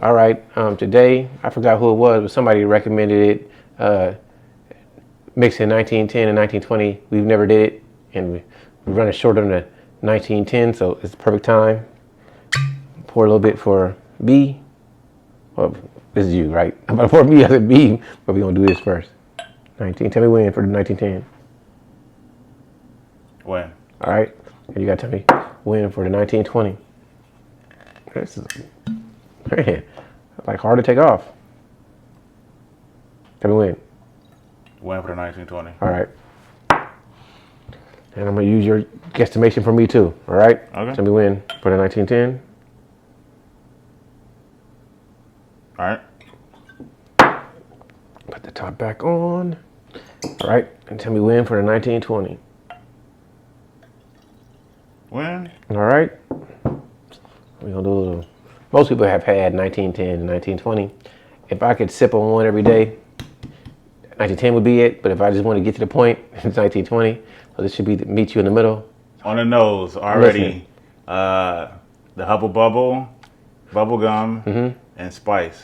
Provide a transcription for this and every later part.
All right. Today, I forgot who it was, but somebody recommended it. Mixing 1910 and 1920. We've never did it, and we're running short on the 1910, so it's the perfect time. Pour a little bit for B. Well, this is you, right? I'm about to pour B as a B, but we're going to do this first. 19. Tell me when for the 1910. When? All right. And you got to tell me when for the 1920. This is, man, like hard to take off. Tell me when. When for the 1920. All right. And I'm going to use your guesstimation for me too. All right? Okay. Tell me when for the 1910. All right. Put the top back on. All right. And tell me when for the 1920. When? All right. We're going to do a little. Most people have had 1910 and 1920. If I could sip on one every day, 1910 would be it. But if I just want to get to the point, it's 1920. So this should be meet you in the middle. On the nose already. The Hubble Bubble, bubble gum, and spice.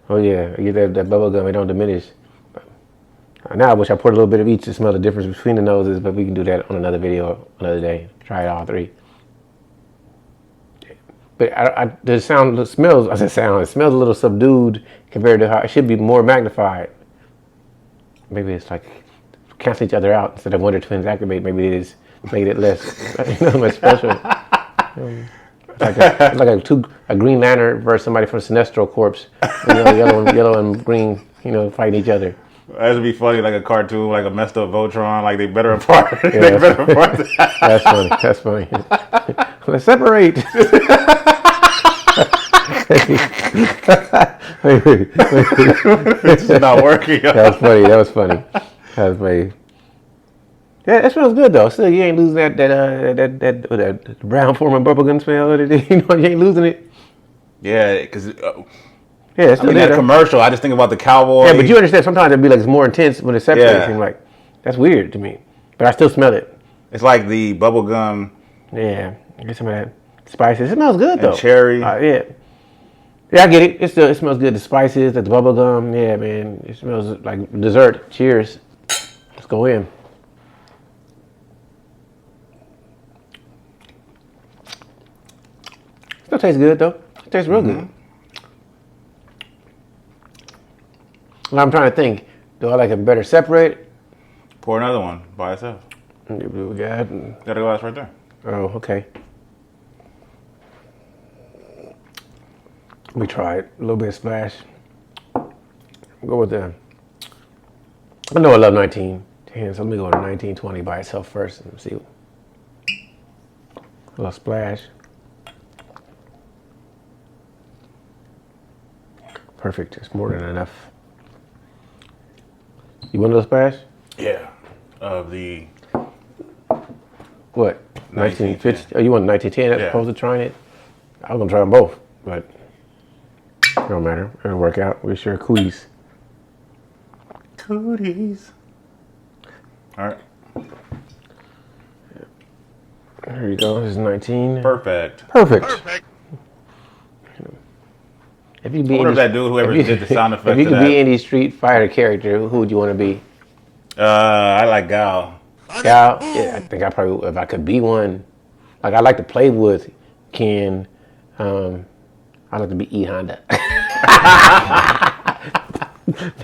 Oh yeah, you get that bubble gum. It don't diminish. Now I wish I poured a little bit of each to smell the difference between the noses, but we can do that on another video, another day. Try it all three. But the sound, the smells. I said sound. It smells a little subdued compared to how it should be more magnified. Maybe it's like cancel each other out instead of Wonder Twins activate. Maybe it is made it less, less special. It's like a Green Lantern versus somebody from Sinestro Corps. Yellow and green, fighting each other. That would be funny, like a cartoon, like a messed up Voltron, like they better apart. Yeah, they better apart. That's funny. That's funny. Let's separate. It's not working. That was funny. That was funny. That was funny. Yeah, that smells good though. Still, you ain't losing that Brown-Forman bubblegum smell. You ain't losing it. Yeah, because yeah, it's still that commercial. I just think about the cowboy. Yeah, but you understand. Sometimes it'd be like it's more intense when it's separated. Yeah. Like that's weird to me, but I still smell it. It's like the bubble gum. Yeah, get some of that spices. It smells good though. And cherry. Yeah. Yeah, I get it. It smells good. The spices, the bubble gum. Yeah, man. It smells like dessert. Cheers. Let's go in. Still tastes good though. It tastes real good. And I'm trying to think. Do I like it better separate? Pour another one by itself. We got. Got a glass right there. Oh, okay. Let me try it. A little bit of splash. Go with the. I know I love 1910, so let me go to 1920 by itself first and see. A little splash. Perfect. It's more than enough. You want a little splash? Yeah. Of the. What? 1950? Oh, you want 1910 as opposed to trying it? I was going to try them both, but it don't matter. It'll work out. We're sure cooties. Cooties. All right. There you go. This is 19. Perfect. If you be I wonder if that dude, whoever did the sound effect, if you could be any Street Fighter character, who would you want to be? I like Gal. Gal? Yeah, I think I probably, if I could be one, like I like to play with Ken. I like to be E Honda.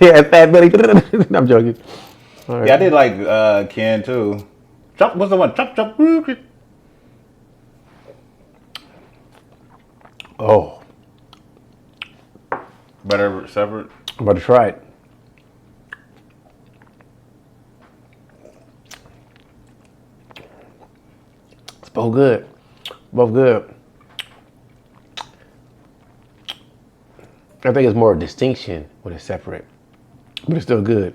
Yeah, Fat Buddy. I'm joking. Right. Yeah, I did like Ken too. Chop, what's the one? Chop. Oh. Better separate? I'm about to try it. It's both good. Both good. I think it's more a distinction when it's separate, but it's still good.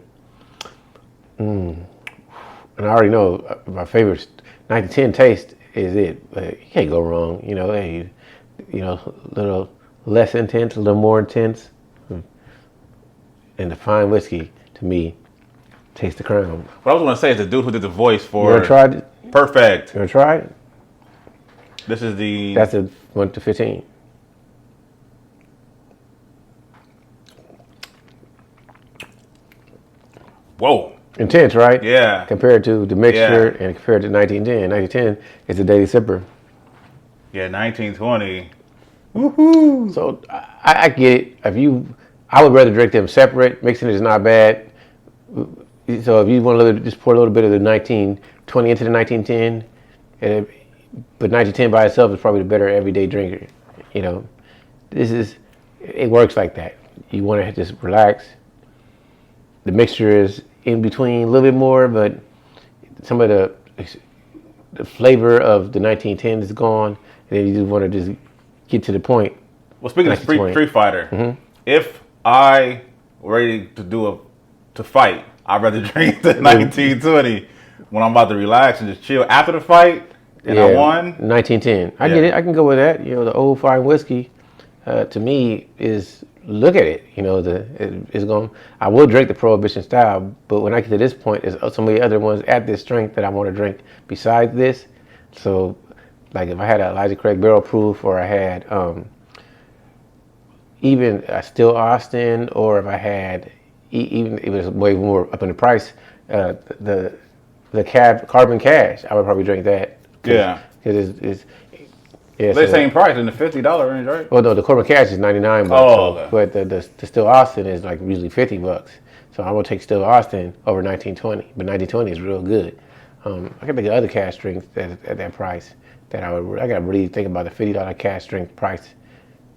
And I already know my favorite 1910 taste is it. But you can't go wrong. Hey, a little less intense, a little more intense. And the fine whiskey, to me, tastes the crown. What I was going to say is the dude who did the voice for... You ever tried it? Perfect. You ever tried it? This is the... That's the 1 to 15. Whoa. Intense, right? Yeah. Compared to the mixture and compared to 1910. 1910 is a daily sipper. Yeah, 1920. Woohoo! So I get it. I would rather drink them separate. Mixing it is not bad. So if you want to just pour a little bit of the 1920 into the 1910, but 1910 by itself is probably the better everyday drinker. You know, it works like that. You want to just relax. The mixture is in between a little bit more, but some of the flavor of the 1910 is gone, and then you just want to just get to the point. Well, speaking of Street Fighter, if I were ready to fight, I'd rather drink the 1920 when I'm about to relax and just chill after the fight. And I won 1910. I get it. I can go with that. You know, the old fine whiskey, to me is look at it. You know, it's going. I will drink the Prohibition style, but when I get to this point, there's so many other ones at this strength that I want to drink besides this. So, like if I had a Elijah Craig Barrel Proof, or I had even a Still Austin, or if I had even it was way more up in the price, the Carbon Cash, I would probably drink that. Yeah, because they're the same price in the $50 range, right? Well, no, the Carbon Cash is $99. Oh, okay. But the Still Austin is like usually $50. So I'm gonna take Still Austin over 1920. But 1920 is real good. I can think of other cash drinks at that price that I gotta really think about the $50 cash drink price.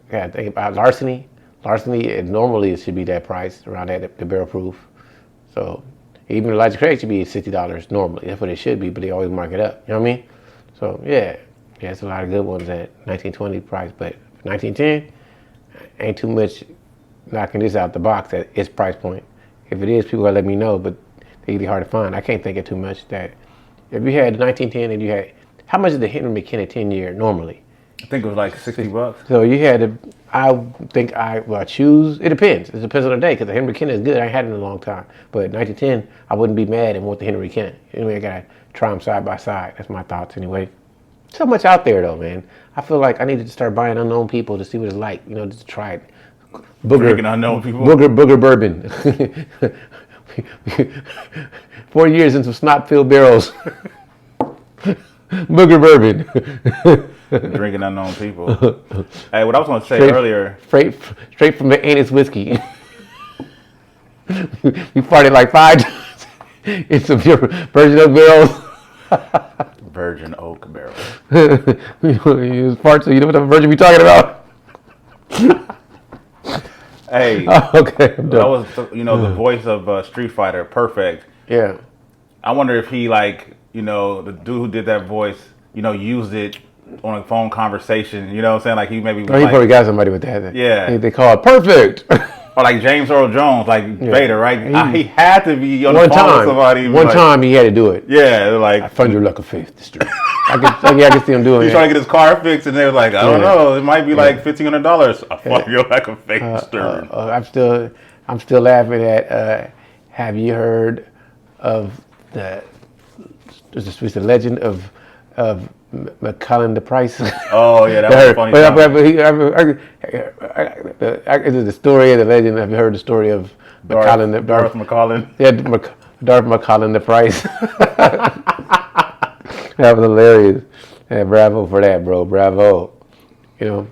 I gotta think about Larceny. Larceny, normally it should be that price around that, the barrel proof. So even Elijah Craig should be $60 normally. That's what it should be, but they always mark it up. You know what I mean? So yeah, it's a lot of good ones at 1920 price, but 1910 ain't too much knocking this out the box at its price point. If it is, people gotta let me know, but they're really hard to find. I can't think of too much that if you had the 1910 and you had, how much is the Henry McKenna 10-year normally? I think it was like $60. So you had to, I choose, it depends. It depends on the day, because the Henry McKenna is good. I ain't had it in a long time. But 1910, I wouldn't be mad and want the Henry McKenna. Anyway, I gotta try them side by side. That's my thoughts anyway. So much out there though, man. I feel like I needed to start buying unknown people to see what it's like, you know, just to try it. Drinking unknown people? Booger bourbon. 4 years into snot-filled barrels. Booger bourbon. Drinking unknown people. Hey, what I was going to say earlier. Straight from the anus whiskey. We farted like 5 times in some Virgin Oak barrels. Virgin Oak barrel. You use farts, so you know what the virgin we talking about. Hey. Okay, I'm done. That was, the voice of Street Fighter, perfect. Yeah. I wonder if he, the dude who did that voice, used it on a phone conversation. You know what I'm saying? Like he maybe. He probably got somebody with that. Yeah. They call it perfect. Or like James Earl Jones, Vader, right? He had to be on the phone with somebody. One time he had to do it. Yeah, like I found your luck of faith, District. I can see him doing it. He's trying to get his car fixed, and they were like, I don't know, it might be like $1,500. I found your lack of faith, District. I'm still laughing at. Have you heard of the legend of McCollin the Price? Oh yeah, that was funny. The story of the legend. Have you heard the story of McCollin? Darth McCollin. Yeah, Darth McCollin the Price. That was hilarious. Yeah, bravo for that, bro. Bravo. The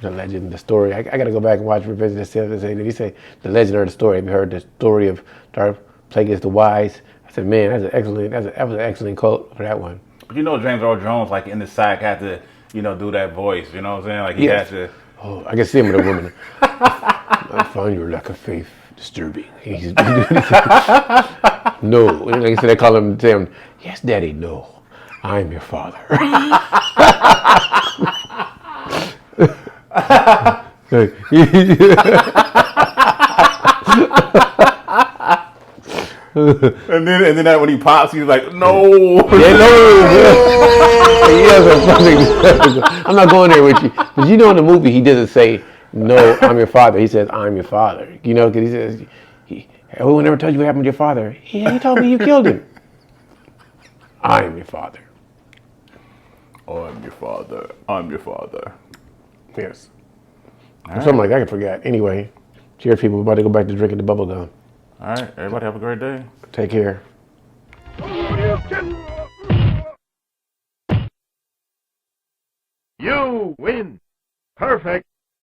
legend, the story. I got to go back and watch Revenge of the Sith and say, did he say the legend or the story? Have you heard the story of Darth Plagueis the Wise? I said, man, that was an excellent quote for that one. But James Earl Jones, in the sack, had to, do that voice. You know what I'm saying? He had to. Oh, I can see him with a woman. I find your lack of faith disturbing. No. Like I said, they call him, yes, Daddy, no. I'm your father. And then that when he pops, he's like, no. Yeah, no. I'm not going there with you. But in the movie, he doesn't say, no, I'm your father. He says, I'm your father. Because he says, everyone ever told you what happened to your father? Yeah, he told me you killed him. I am your father. I'm your father. I'm your father. Yes. Something like that I can forget. Anyway, cheers, people. We're about to go back to drinking the bubble gum. All right, everybody have a great day. Take care. You win. Perfect.